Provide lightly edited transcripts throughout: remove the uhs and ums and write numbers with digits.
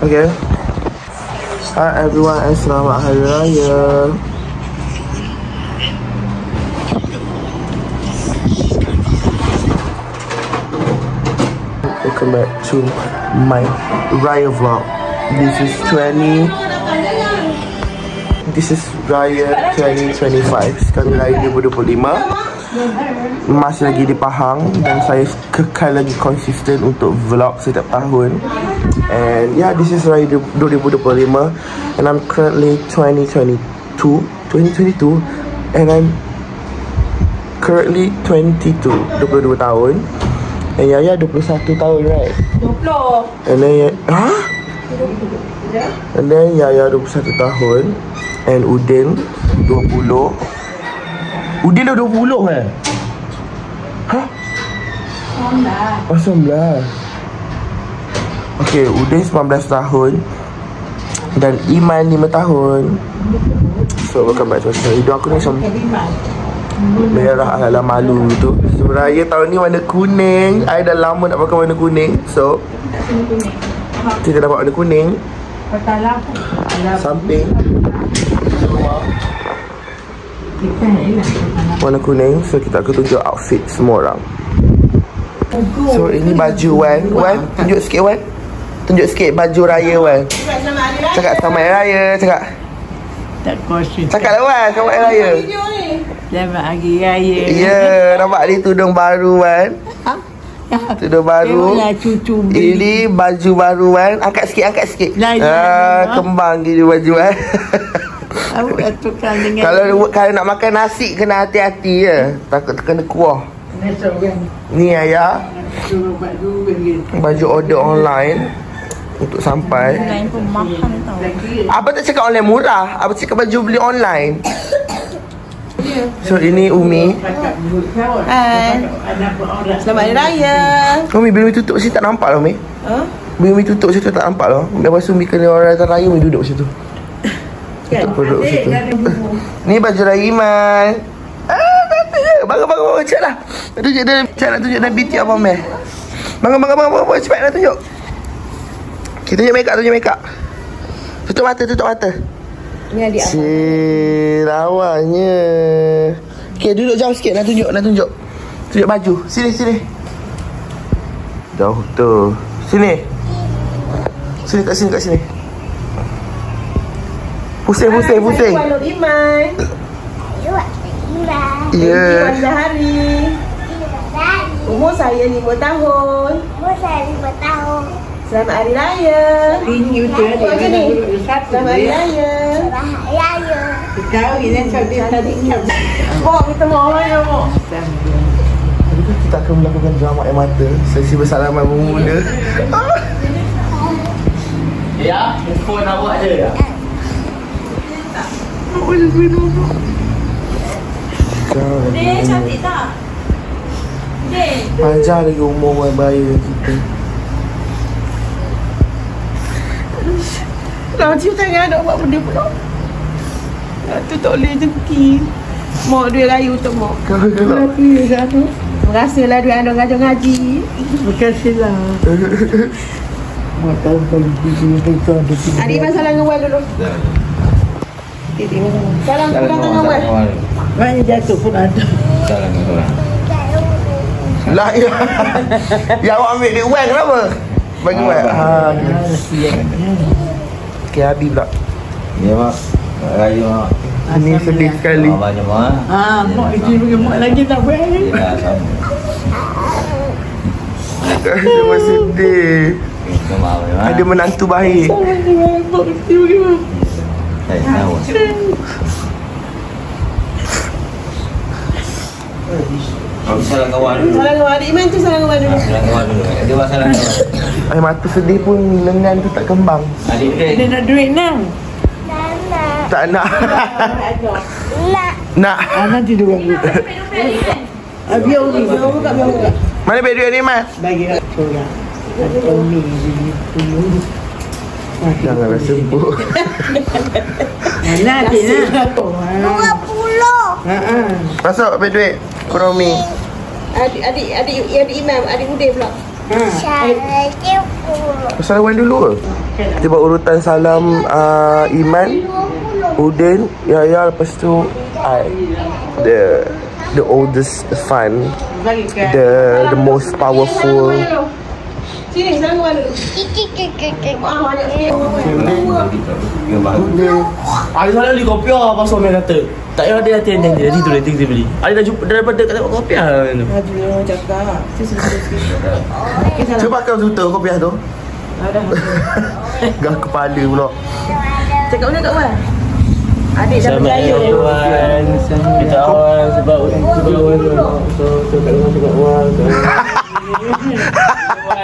Okay. Hi everyone and selamat Hari Raya. Welcome back to my Raya vlog. This is Raya 2025. Sekarang Raya 2025. Masih lagi di Pahang dan saya kekal lagi konsisten untuk vlog setiap tahun. And yeah, this is Raya 2025 and I'm currently 22 and I'm currently 22 tahun. And Yaya 21 tahun, right? 20. And then And then Yaya 21 tahun and Udin 20. Udin dah 20 kan? Hah? 19. Okay, Udin 19 tahun dan Iman 5 tahun. So, welcome back to us. Hidung aku ni macam merah ala malu tu. So, Raya tahun ni warna kuning. I dah lama nak pakai warna kuning. So, kita dapat warna kuning. Samping warna kuning. So kita akan tunjuk outfit semua orang. So ini baju Wan. Wan, tunjuk sikit Wan. Tunjuk sikit baju Raya Wan. Cakap selamat Hari Raya. Cakap. Tak konsisten. Cakap lah Wan, selamat Hari Raya. Selamat Hari Raya. Ya, nampak ni tudung baru Wan. Tudung baru. Cucu ini baju baru Wan. Angkat sikit, angkat sikit. Kembang gini baju Wan. Kalau nak makan nasi kena hati-hati je. Takut kena kuah. Ni Ayah. Baju order online untuk sampai. Online pun mahal tau. Abang tak cakap online murah. Abang cakap baju beli online. So ini Umi. Hai. Selamat Hari Raya. Umi bila Umi tutup sini tak nampak lah Umi. Bila Umi tutup situ tak nampak lah. Lepas tu Umi kena orang datang Raya Umi duduk situ. Tutup perut situ. Ni baju Raya Iman. Bangun cepat lah. Tunjuk dia, nak tunjuk dia beauty Abang Meh. Bangun cepat nak tunjuk. Kita tunjuk make up. Tutup mata. Ni adik abang. Rawanya. Okay, duduk jauh sikit nak tunjuk. Tunjuk baju. Sini. Jauh tu. Sini kat sini. Pusing. Iman. Ya. Hari. Umur saya 5 tahun. Selamat Hari Raya. Ini macam ni. Selamat Hari Raya. Kau ini tadi. Kita mau mana mau? Kita akan melakukan drama air mata. Sesi bersalaman bermula. Ya, phone awak je. Dia cantik tak? Dia. Panjang lagi umur orang bahaya kita. Nak cium tangan nak buat benda pula. Tu tak boleh jengki. Mak duit raya untuk mak. Kalau Terima kasihlah duit anda ngaji. Terima kasihlah. mak tahu kalau kita ada sini. Adik Iman salam dengan Wan dulu. Salam dengan Wan. Banyak jatuh pun ada. Salam dengan orang. Lah ya. Ya awak ambil duit Wan kenapa? Bagi Wan. Okey habis pula. Ya mak. Raya mak. Ini sedih sekali. Banyak mak. Mak izin bagi mak lagi tak boleh. Ya sama. Semua sedih. Ada menantu baik. Mak izin bagi mak. Tahu. Salam kawan dulu. Salam dengan adik Iman tu, salam dengan Wan dulu. Salam kawan dulu. Dia buat salam kawan. Air mata sedih pun lengan tu tak kembang. Adik dia. Dia nak duit nang. Tak nak. Nak. Nanti dia buat. Biar umi. Mana beg duit ni Mas? Bagi kat orang. Umi dulu. Janganlah sebut. Mana adik nak? 20. Masuk beg duit. Kurang mi. Adik Imam, adik Udin pula. Salam Wan dulu ke? Kita buat urutan salam Iman, Udin, Yaya, lepas tu I. The oldest fun, the most powerful. Sini, salam Wan dulu. Ali salah beli kopi lah pasal Omel kata. Tak payah ada hati yang dia tu nanti kita beli. Ali dah jumpa daripada kat tempat kopi lah. Aduh, cakap. Cuba pakai tutup kopi tu. Gah kepala pula. Cakap mana Kak Wan? Adik dah berjaya. Wan. Kita awal sebab Wan. So kat rumah cakap Wan.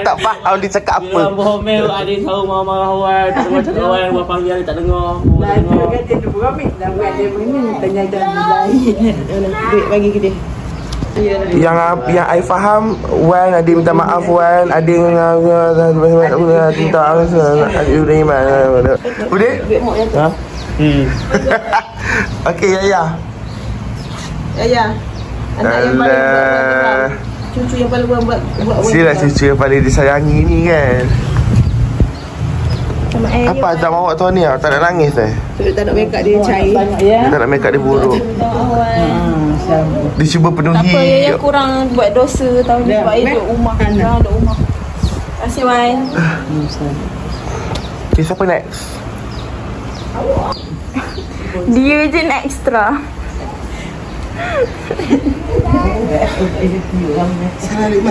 Tak faham dia cakap apa. Bila Omel adik tahu marah-marah Wan. Tak dengar cakap Wan. Wan panggil adik tak dengar. Lah dia kata dia beramik. Dah buat dia begini. Tanya dah lain. Duit bagi ke dia. Yang I faham, Wan adik minta maaf Wan, adik minta adik udah iman. Udah? Ha? Okey, Yaya. Ya. Anak yang paling buat cucu yang paling buat Silah cucu yang paling disayangi ni kan. Apa tak awak tu ni? Tak nak nangis Tak nak make up dia cair. Dia tak nak make up dia buruk. Dia cuba penuhi. Apa yang kurang buat dosa tahun ni sebab duduk rumah. Kurang duduk rumah. Terima kasih Wan. Okay, siapa next? Dia je nak extra.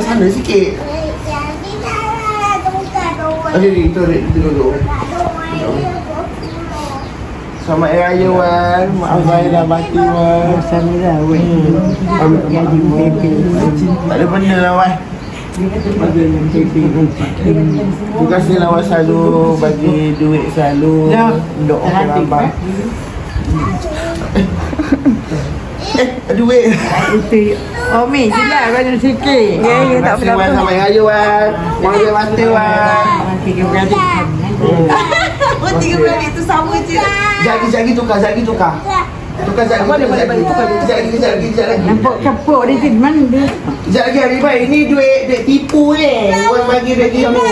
Sana sikit. Okay, itu duduk. Selamat Hari Raya Wan. Maaf saya dah mati Wan. Sama lah Wan. Gaji pepe. Tak ada benda lah Wan. Terima kasih lah Wan selalu bagi duit selalu. Doakan abang. Duit. Omi je lah banyak sikit. Ya, tak Terima kasih Wan. Selamat Hari Raya Wan. Mari mati Wan. Tiga beradik. Tiga beradik tu sama je. Jagi tukar. Tukar jagi. Nampak kapur dia tu mana dia? Sekejap lagi Hari Baik. Ini duit tipu ni. Wan bagi duit tipu. Ambil.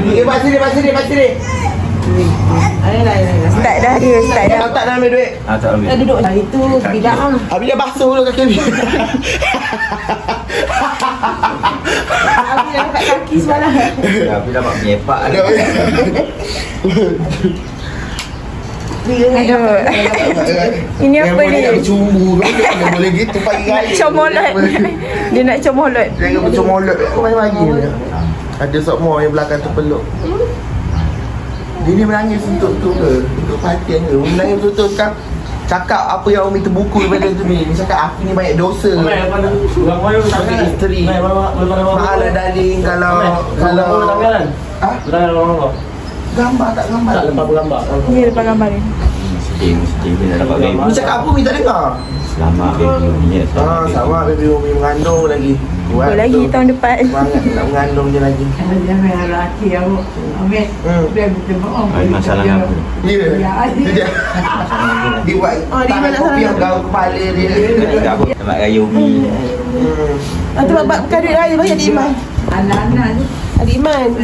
Okay, pas sini. Start dah dia, start dah. Tak nak ambil duit. Tak ambil. Dah duduk lah itu tidak ah. Habis dia basuh dulu kaki ni. Aku dah kat kaki semalam. Tapi dapat menyepak ada. Aduh. Ini apa ni? Dia bercumbu. Dia boleh gitu pagi raya. Nak comolot. Dia nak comolot. Jangan bercumolot. Aku bagi dia. Ada semua yang belakang tu peluk. Dia ni menangis untuk tu ke? Untuk perhatian ke? Menangis betul-betul sekarang. Cakap apa yang Umi terbuku daripada tu ni. Dia cakap aku ni banyak dosa. Sebagai isteri. Maaf lah darling kalau gambar tak gambar. Tak lepas gambar. Ni lepas gambar ni. Mesti dia dapat baby. Umi cakap apa Umi tak dengar? Selamat baby Umi ya. Sama baby Umi mengandung lagi. Apa lagi tahun depan. Semangat nak mengandung je lagi. Jangan lelaki aku. Ambil. Dia betul bohong. Ada masalah dengan aku. Ya. Dia buat tangan kopi yang gaul kepala dia. Tak apa. Selamat Raya Umi. Tu buat bukan duit raya banyak adik Iman. Anak-anak ni. Adik Iman.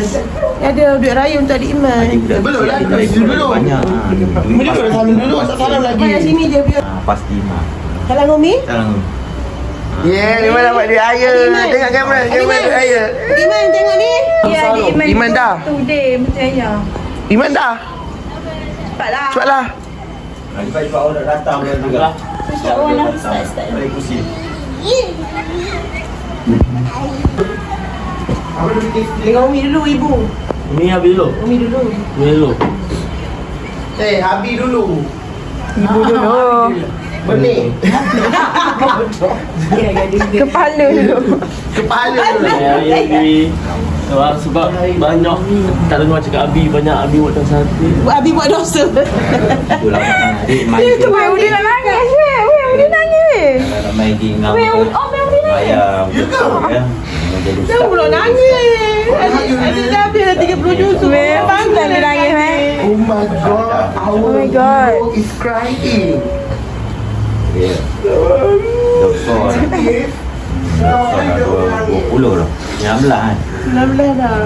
Ada duit raya untuk adik Iman. Belum lah. Dulu. Banyak. Umi dulu dah salam dulu. Tak salam lagi. Banyak sini je biar. Pasti mak. Salam Umi. Salam. Ya, Iman dapat duit raya. Tengok kamera. Iman duit raya. Iman tengok ni. Ya, adik Iman. Iman dah. Tu dia macam ayah. Iman dah. Cepatlah. Cepatlah. Cepat orang datang dia juga. Start orang lah. Start. Balik kursi. Tengok Umi dulu ibu. Umi habis dulu. Umi dulu. Habis dulu. Ibu dulu. Benih. Kepala dulu. Kepala dulu. Sebab banyak tak dengar cakap Abi. Banyak Abi buat dosa hati. Abi buat dosa. Itulah adik main. Tu Wei Udi nak nangis. Wei Udi nangis. Kalau main di ngam. Wei Udi nangis. Ayam. Ya. Jadi Dia pula nangis. Adik dah habis dah 30 juz. Memang tak dia nangis Oh my god. Oh my god. Is crying. Ya. Doktor. 20 dah. 19 kan. 19 dah.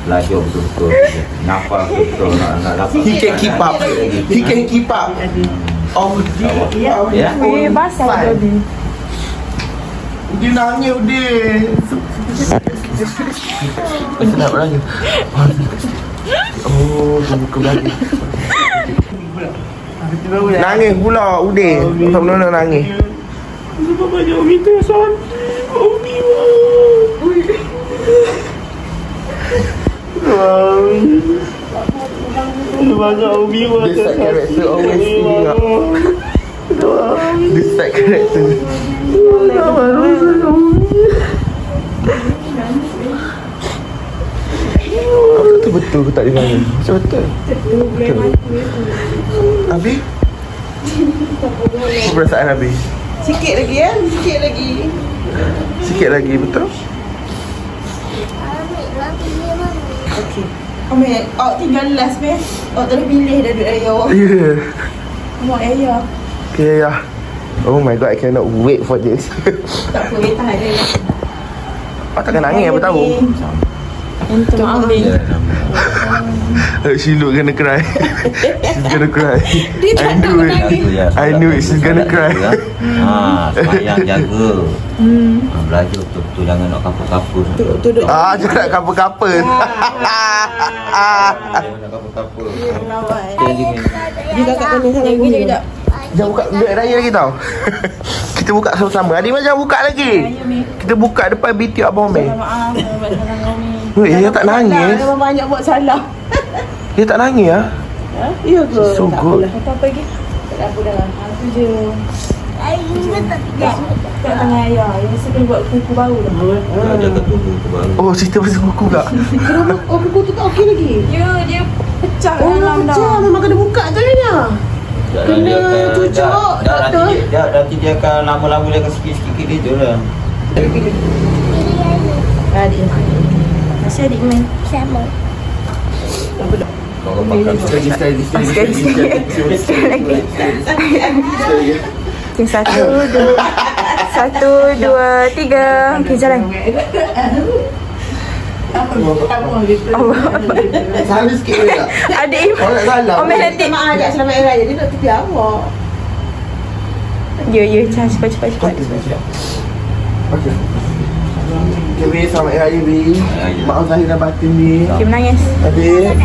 Belajar betul-betul. Nafas betul nak dapat. He can keep up. He can keep up. Oh, Ya. Basah dia. dia nangis dia. Sedap lagi. Oh, tu buka lagi. Nangis pula Udin. Benar-benar nangis. Sebab banyak Umi tu son. Umi banyak Umi This side character always singing up. This side character. Betul ke tak dengar ni? Macam betul? Betul. Habis? Apa perasaan habis? Sikit lagi ya, sikit lagi. Sikit lagi, betul? Okey. Ambil, awak tinggal last meh. Awak tak boleh pilih dah duit ayah awak. Ya. Awak ayah. Okay, ya. Oh my god, I cannot wait for this. Tak apa, dia tahan dia. Awak takkan nangis apa tahu? Minta maaf Bin. She look gonna cry. She's gonna cry. Dia tak nak menangis. I knew it. She's gonna cry. Semayang jaga. Belajar betul-betul jangan nak kapur-kapur. Duduk. Jangan nak couple-couple. Jangan nak kapur-kapur. Dia kakak kena sangat bunyi. Sekejap. Jangan buka duit raya lagi tau. Kita buka sama-sama. Adik macam buka lagi. Kita buka depan BT Abang Meh. Maaf. Salam Umi. Weh, dia tak nangis. Memang banyak buat salah. Dia tak nangis ah. Ya ke? So Tak good. apalah. Apa lagi? Tak apa dah. Itu je. Tak tengah ayah. Yang mesti kena buat kuku baru dah. Jaga tubuh tu baru. Oh, cerita pasal kuku tak? Oh, buku tu tak okey lagi. Ya, dia pecah Oh, dalam dah. pecah. Memang kena buka talinya. Kena cucuk, doktor. Nanti dia akan lama-lama dia akan sikit-sikit dia tu lah. Adik. Masih adik main. Kau makan Sekali. Okay, 1, 2, 3. Okay, jalan. Salah sikit je tak? Adik Iman. Orang nak salah. Omel nanti. Mak ajak selamat hari raya. Dia nak tepi awak. Ya, cepat. Okay. Okay, Bi. Selamat Hari Raya, Bi. Maaf zahir dan batin, Bi. Okay, menangis. Adik,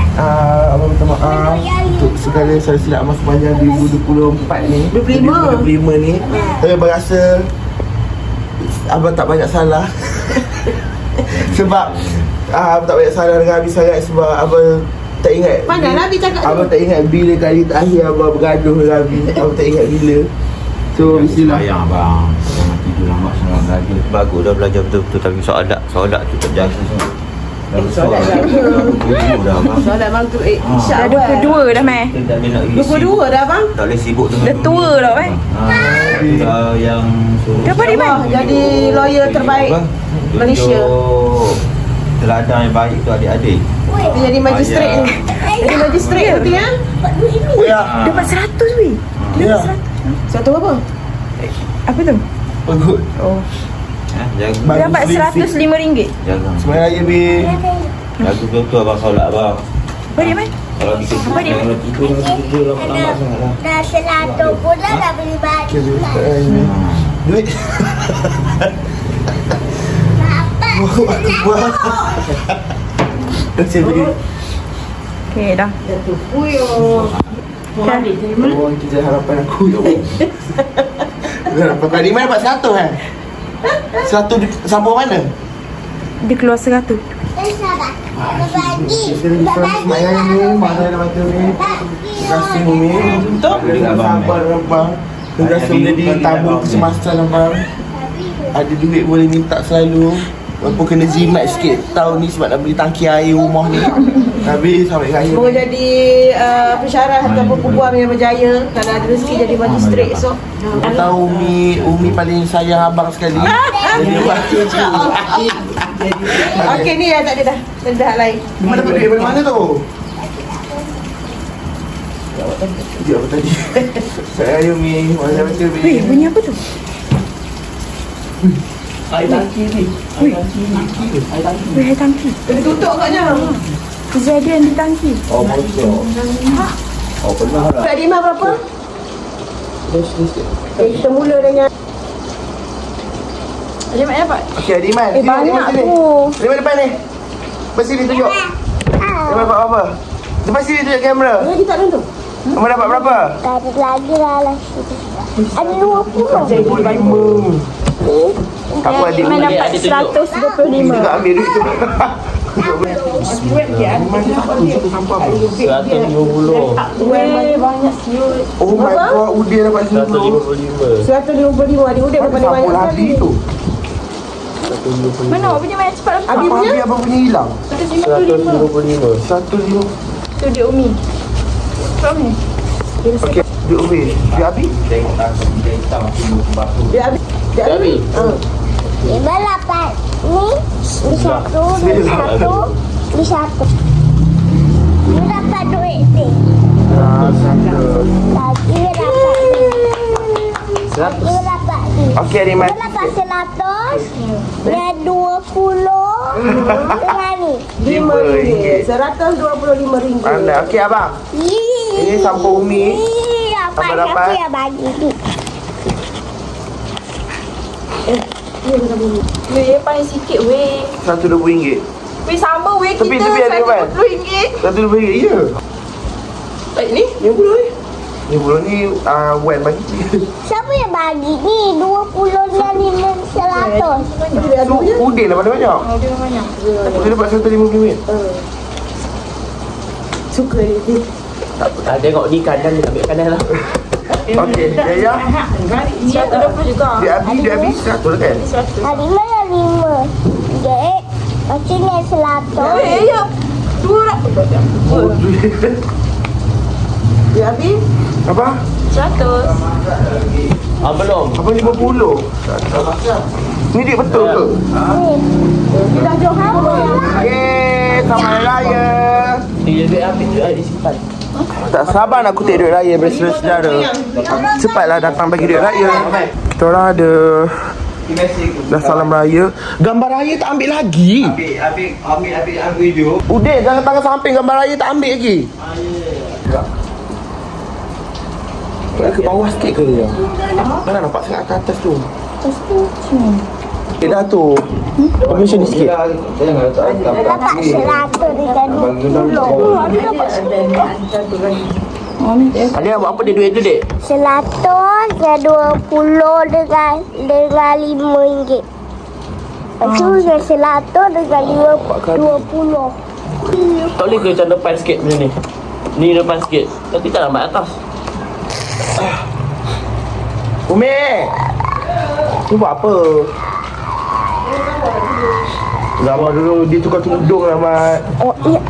Abang minta maaf untuk segala salah silap amal sepanjang 2024 ni. 2025 ni. Tapi Abang rasa Abang tak banyak salah. Sebab Abang tak banyak salah dengan Abi sangat. Sebab Abang tak ingat. Mana Abi cakap tu? Abang tak ingat bila kali terakhir Abang bergaduh dengan Abi. Abang tak ingat bila. So, bismillah. Sayang abang. Jangan tidur lambat sangat belajar. Bagus dah belajar betul-betul tapi soalat tu tak jaga semua. Soalat dah abang. Soalat maghrib. Dah InsyaAllah. 22 dah, Mai. 22 dah bang. Tak boleh sibuk dengan Dah tua dah, Mai. yang Kenapa dia, Mai? Jadi lawyer terbaik Malaysia. Teladan yang baik tu adik-adik. Dia jadi magistrate ni. Jadi magistrate nanti ya. Ya. Dapat 100 weh. Ya. Satu apa? Apa tu? Bagus. Oh. Jaga. Dia dapat RM105. Jaga. Selamat Raya, Bi. Jaga betul-betul abang solat abang. Apa dia, Mai? Kalau bikin Apa dia? Kalau tidur lambat-lambat sangat lah. Dah 100 pula dah beli baju. Okay, Bi. Duit. Aku buat. Terima kasih. Okay, dah. Kan? Oh, itu je harapan aku. Harapan kau. Di mana dapat 100 kan? 100 sambung mana? Dia keluar 100. Dah sabar. Dah bagi. Selamat Raya ni. Mak saya dah baca ni. Terima kasih Umi. Betul. Sabar abang. Terima kasih menjadi tabung kecemasan abang. Ada duit boleh minta selalu. Walaupun kena jimat sikit tahun ni sebab nak beli tangki air rumah ni. Habis sampai raya. Semoga jadi pensyarah ataupun peguam yang berjaya. Kalau ada rezeki jadi magistrate esok. Aku tahu Umi paling sayang abang sekali. Jadi abang Okey ni dah tak ada dah. Dah lain. Mana dapat duit? Dari mana tu? Dia apa tadi? Saya Umi. Mana macam ni? Weh, bunyi apa tu? Air tangki ni. Air tangki ni. Air tangki. Weh, air tangki. Dia tutup katnya. Kejadian di tangki. Oh, betul. Oh, pernah lah. Kak Dima berapa? Kita mula dengan Ada mak dapat? Okey, Adiman. Banyak tu. Adiman depan ni. Lepas sini tunjuk. Adiman dapat apa? Lepas sini tunjuk kamera. lagi tak ada tu. Kamu dapat berapa? Tak ada lagi lah. Ada 20. Jadi 5. Tak apa, Adik. Iman dapat 125. Kita ambil duit tu. 150. Weh, banyak siut. Oh my god, Udin dapat 150. 155. 155 ada udah berapa Sampul banyak habis kali. tu. Mana awak punya main cepat dapat? Abi punya? Abi apa punya hilang? 155. 150. Tu dia Umi. From ni. Okey, duit Umi. Duit Abi? Tengok nasi dia hitam aku batu. Dia Abi. Dia Abi. Lima lapan. Ni satu. Ni satu. Ni dapat duit ni. Lagi dapat ni. Lagi dapat ni. Okey, Adiman. Dia dapat 100. Dia 20. Dengan ni. RM5. RM125. Pandai. Okey, abang. Ini sampul Umi. Dapat siapa yang bagi ni? Weh, paling sikit weh. RM120. Weh, sama weh kita. Tepi ada kan? RM120. RM120. Ya. Baik ni, RM50 ni. RM50 ni Wen bagi. Siapa yang bagi ni? 20 dan 100. Tu Udin dapat banyak. Dia banyak. Dia dapat RM150. Suka dia. Tengok ni kanan ni, ambil kanan lah. Okey, Jaya. 120 juga. Dia habis 100 kan? Hari mana 5? Dek, macam ni 100. Weh, ya. 200. Oh, duit. Dia Abi. Apa? 100. Belum. Apa 50? Ni duit betul ke? Dia dah jauh apa? Yeay, selamat hari raya. Dia duit ambil duit disimpan. Tak sabar nak kutip duit raya bersaudara. Cepatlah datang bagi duit raya. Kita orang ada dah salam raya. Gambar raya tak ambil lagi. Ambil video. Udin, jangan tangan samping gambar raya tak ambil lagi. Ke bawah sikit ke dia? Mana nampak sangat kat atas tu? Dah tu. Permission ni sikit. Jangan Dapat 100 dengan 20. Ada dapat 100. Ada buat apa dia duit tu, Dek? 100 dan 20 dengan RM5. Itu dengan 100 dengan 20. Tak boleh ke macam depan sikit macam ni? Ni depan sikit. Tapi tak lambat atas. Umi! Tu buat apa? Gambar dulu dia tukar tudung lah, Mat. Oh, ya.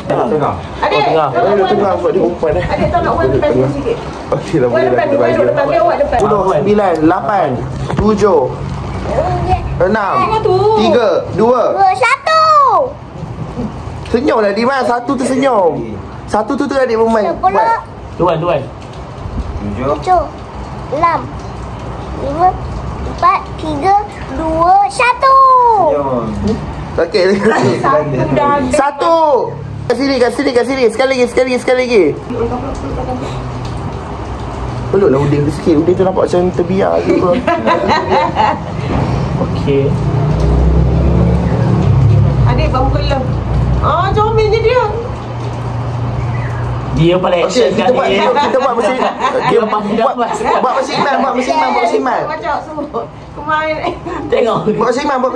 tengah. Adik. tengah. Dia tengah sebab dia perempuan Adik tak nak orang depan sikit. Okey lah, Orang boleh depan, lah. dia duduk depan. Dia awak depan. 10, 9, 8, 7, 6, 3, 2. 1. Senyum lah Dimas, satu tu senyum. Satu tu adik perempuan. 10. Tuan. 7. 7. 6. 5. 4, 3, 2, 1. Okey. Satu. Kat sini. Sekali lagi. Peluklah Udin sikit. Udin tu nampak macam terbiar je. Okey. Adik baru kelem. Comel je dia. Dia paling action Okey, kita buat mesin. Okey, buat mesin man. Macam semua. Kemarin. Tengok. Buat mesin man. Mata.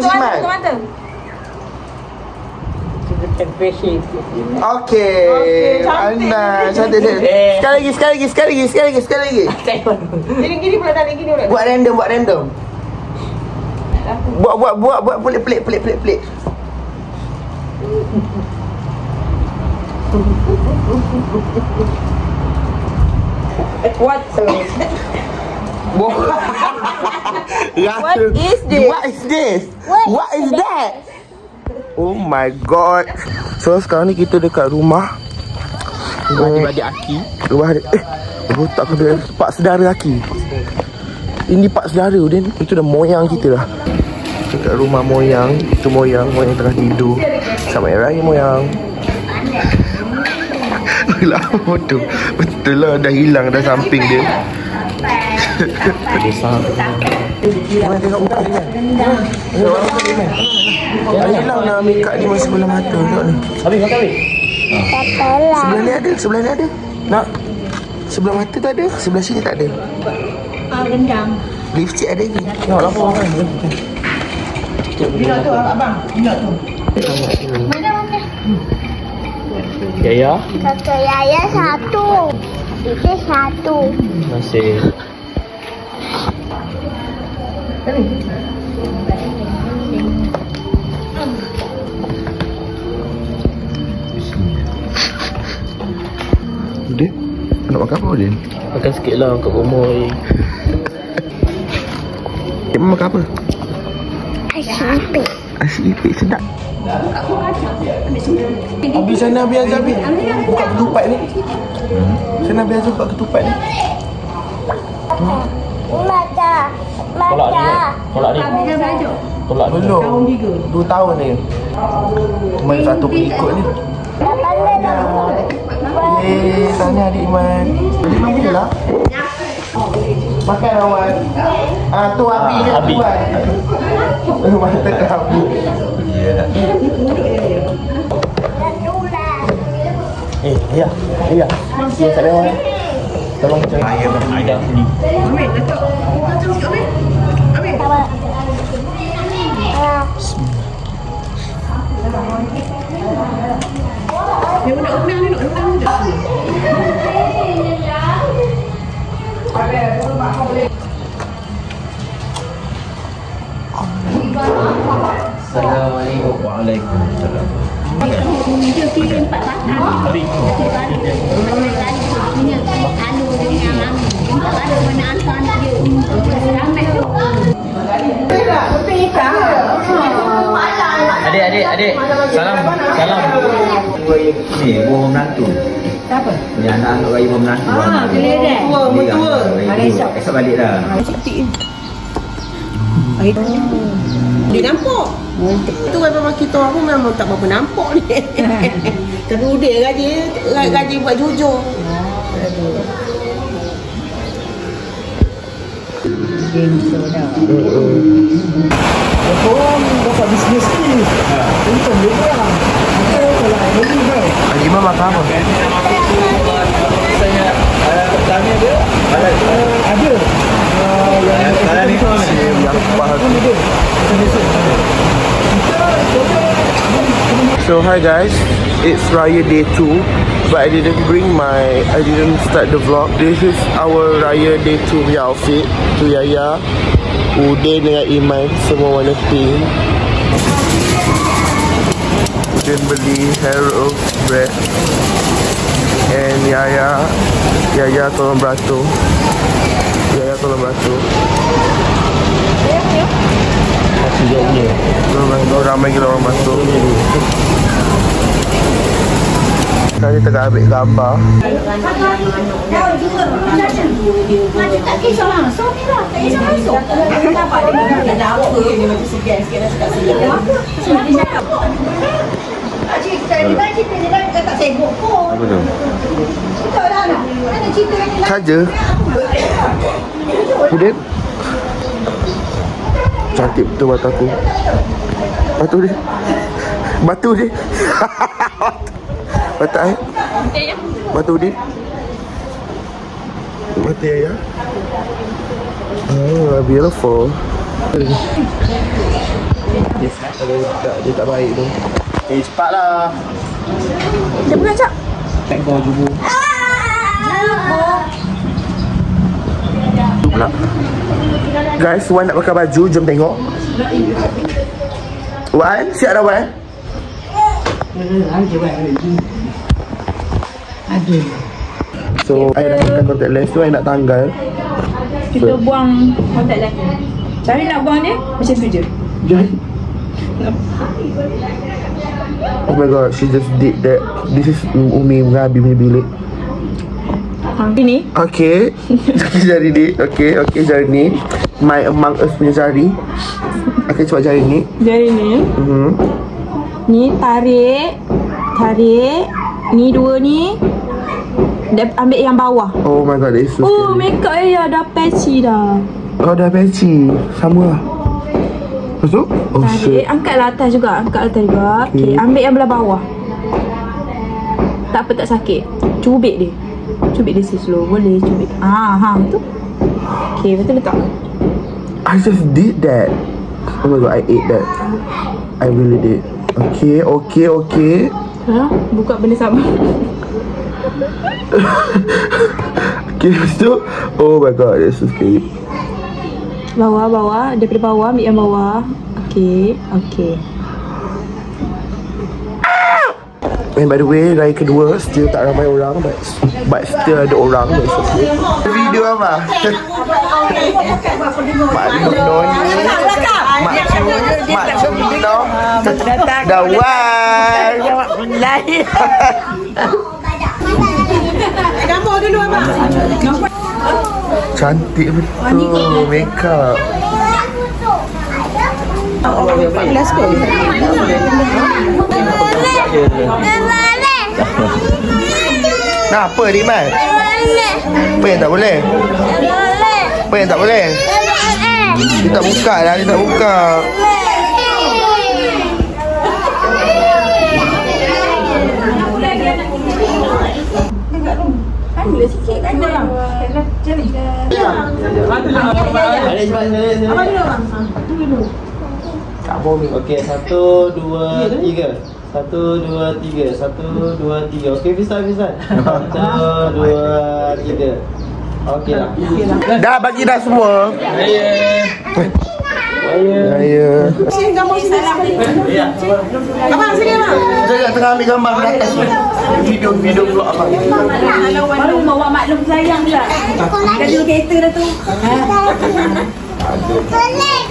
Okey. Cantik. Anda cantik. Sekali lagi. Tengok. Gini pula dah gini pula. Buat random. Buat pelik. What? What is this? What is that? Oh my god. So sekarang ni kita dekat rumah Rumah adik Aki. Rumah adik. Tak kena pak saudara Aki. Ini pak saudara Dan. Itu dah moyang kita dah. Dekat rumah moyang. Itu moyang tengah tidur. Selamat Hari Raya moyang. Lama tu. Betul lah dah hilang dah samping dia. Besar. Jangan tengok muka dia. Tengok muka dia. Dah hilang dah make up dia masih sebelah mata. Tengok ni. Habis makan habis. Sebelah ni ada. Sebelah ni ada. Nak? Sebelah mata tu ada. Sebelah sini tak ada. Rendang. Lipstick ada lagi. Tengok lapar makan. Minyak tu abang. Minyak tu. Mana? Yaya. Kakak Yaya satu. Itu satu. Masih. Din, nak makan apa Din? Makan sikit lah kat rumah ni. Emang makan apa? Asyik. Asyik ipik sedap. Habis sana biar Zabi buka ketupat ni. Sana biar buka ketupat ni. Mata. Tolak ni. Tolak ni. Tolak ni. Belum. 2 tahun ni. Main satu pengikut ni. Sana adik Iman. Adik Iman punya lah. Makan awal. Tu Abi je Abi. tuan. Mata Abi. Ya. Ya. Ya tak ada orang. Tolong cari ayam ni. Ambil, Datuk. Buka tu sikit, Ambil. Ambil. Dia nak undang ni, nak undang ni. Assalamualaikum. Waalaikumsalam. Dia kirim 4 batang. Habis. Punya anu dengan mami. Ada mana hantar dia untuk ramai. Adik. Salam. Ni buah menantu. Siapa? Ni anak-anak raya buah menantu. Tua, mertua. Esok balik dah. Dia nampak. Tu kan memang kita orang memang tak berapa nampak ni. Tapi udah gaji buat jujur. Dapat bisnes ni. Untung dia lah. Haji Iman makan apa? Saya tanya dia. Ada. So hi guys, it's Raya day 2, but I didn't start the vlog. This is our Raya day 2 punya outfit. Tu Yaya, Udin dengan Iman semua warna pink. Udin beli hero bread, and Yaya tolong beratur. Ramai gila orang masuk. Tadi tengah ambil gambar. Tak kisah langsung ni lah. Tak kisah langsung. Nampak dia ada apa ni macam segan sikit dah cakap segan. Dia cerita dia tak sibuk pun. Apa tu? Betul lah nak. Mana cerita ni lah. Saja. Udin. Cantik betul mataku. Batu dia. Mata air. Batu Udin. Mata Yaya. Oh, beautiful. Dia tak baik tu. Cepatlah. Dia bukan cak. Tak kau jubu. Pula. Guys, Wan nak pakai baju, jom tengok. Wan, siap dah Wan? Ada. So, I nak pakai contact lens tu, I nak tanggal. Kita buang kontak lens. Cari nak buang dia macam tu je. Jadi, Oh my god, she just did that. This is Umi Rabi punya bilik. Ini Okay. Jari ni. Okay, jari ni. My Among Us punya jari. Okay, cuba jari ni. jari ni. Ni tarik. Ni dua ni. Dia ambil yang bawah. Oh my god, that is so Oh, scary. makeup ya dah patchy dah. Oh, dah patchy. Sama lah. Lepas tu? Oh Tarik, shit. angkatlah atas juga. Okay, ambil yang belah bawah. Tak apa, tak sakit. Cubit dia slow. Boleh cubit. Tu. Okay, betul letak. I just did that. Oh my god, I ate that. I really did. Okay. Ha? Buka benda sama. Okay, lepas tu. Oh my god, that's so scary. Bawah. Daripada bawah, ambil yang bawah. Okay. And by the way, raya kedua still tak ramai orang, but still ada orang. That's okay. Video apa? Mak Noni, Mak Cemino, Dawan. Gambar dulu abang. Cantik betul makeup. Let's go. Nah, apa Diman? Apa yang tak boleh? Apa yang tak boleh? Dia tak buka lah, dia tak buka. Okey, 1, 2, 3. 1, 2, 3. 1, 2, 3. Okey, Fisal. 1, 2, 3. Okey lah. Dah bagi dah semua. Raya. Sini gambar sini. Abang sini abang. Saya tengah ambil gambar kat atas ni. Video vlog abang. Baru bawa maklum sayang pula. Dah dulu kereta dah tu. Sayang.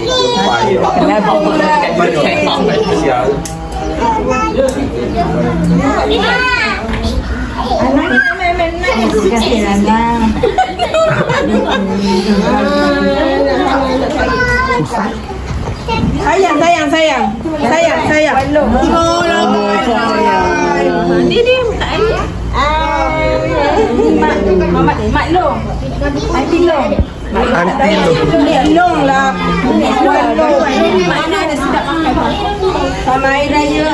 Dia tak ada. Maklum. Anti long. Long lah. Mana ada sedap makan. Sama air raya.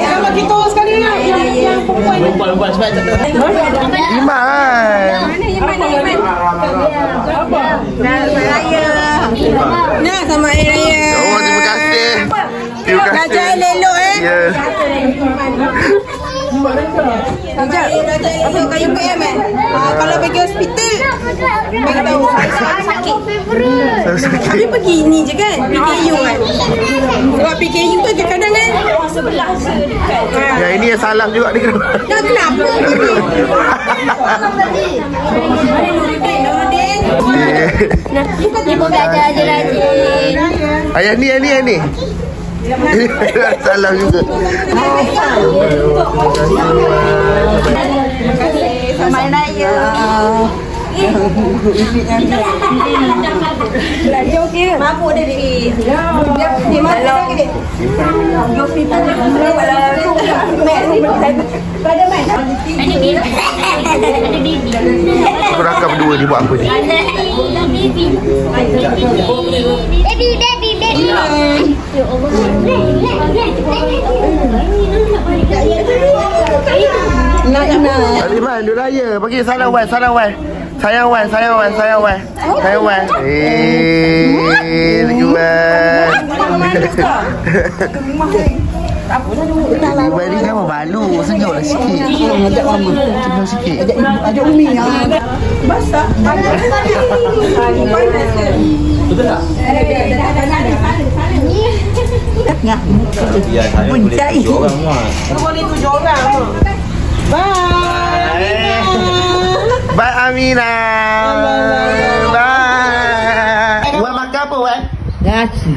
Abang kita sekali lah. Yang perempuan. Lupa sebab tak ada. Iman. Nah, sama air raya. Oh, terima kasih. Raja elok Ya. Apa kayu PM kalau pergi hospital bagi tahu sakit. Tapi pergi ni je kan, PKU kan. Sebab PKU tu kadang kan sebelah dekat. Ya, ini yang salah juga ni. Dah kenapa? Ibu kata rajin. Ayah ni. Ini salah juga. Selamat raya. Belajar okey ke? Mabuk dia dik. Dia malam ke dik? Yo kita kalau pada mana? Ada baby. Aku rakam berdua ni buat apa ni? Baby. Aliman, Hari Raya. Bagi salam Wan. Sayang Wan. Thank you Wan. Wan ni kan malu. Senyum lah sikit. Ajak mama. Senyum sikit. Ajak Umi yang basah. Betul tak? Ya, saya boleh 7 orang muat. Boleh 7 orang. Bye. Bye Amina. Bye. Wan makan apa Wan? Nasi.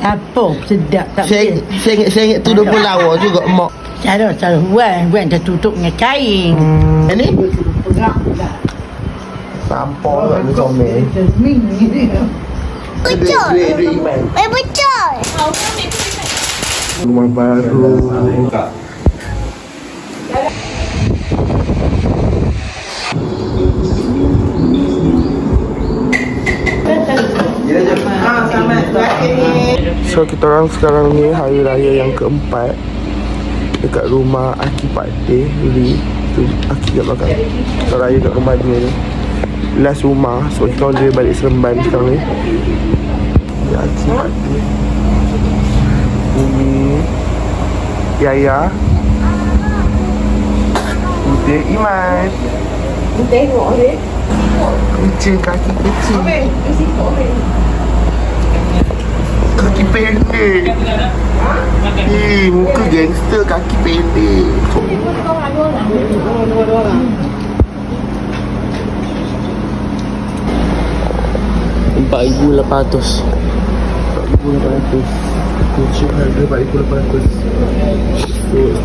Apa? Sedap tak boleh. Sengit tu 20 lawa juga mak. Cara wan dah tutup dengan kain. Ini? Sampah kat ni comel. Betul. Duit Iman. Betul. Rumah baru. So kita orang sekarang ni hari raya yang keempat dekat rumah Aki Pakde Ri. Tu Aki kat belakang. Kita raya kat rumah dia ni. Last rumah. So kita orang dia balik Seremban sekarang ni. Ya, Aki Pakde, Umi, Yaya, Bude, Iman. Tengok ni. Kucing, kaki kecil. Kaki pendek. Muka gangster, kaki pendek. RM4,800. RM4,800. Kucing harga RM4,800.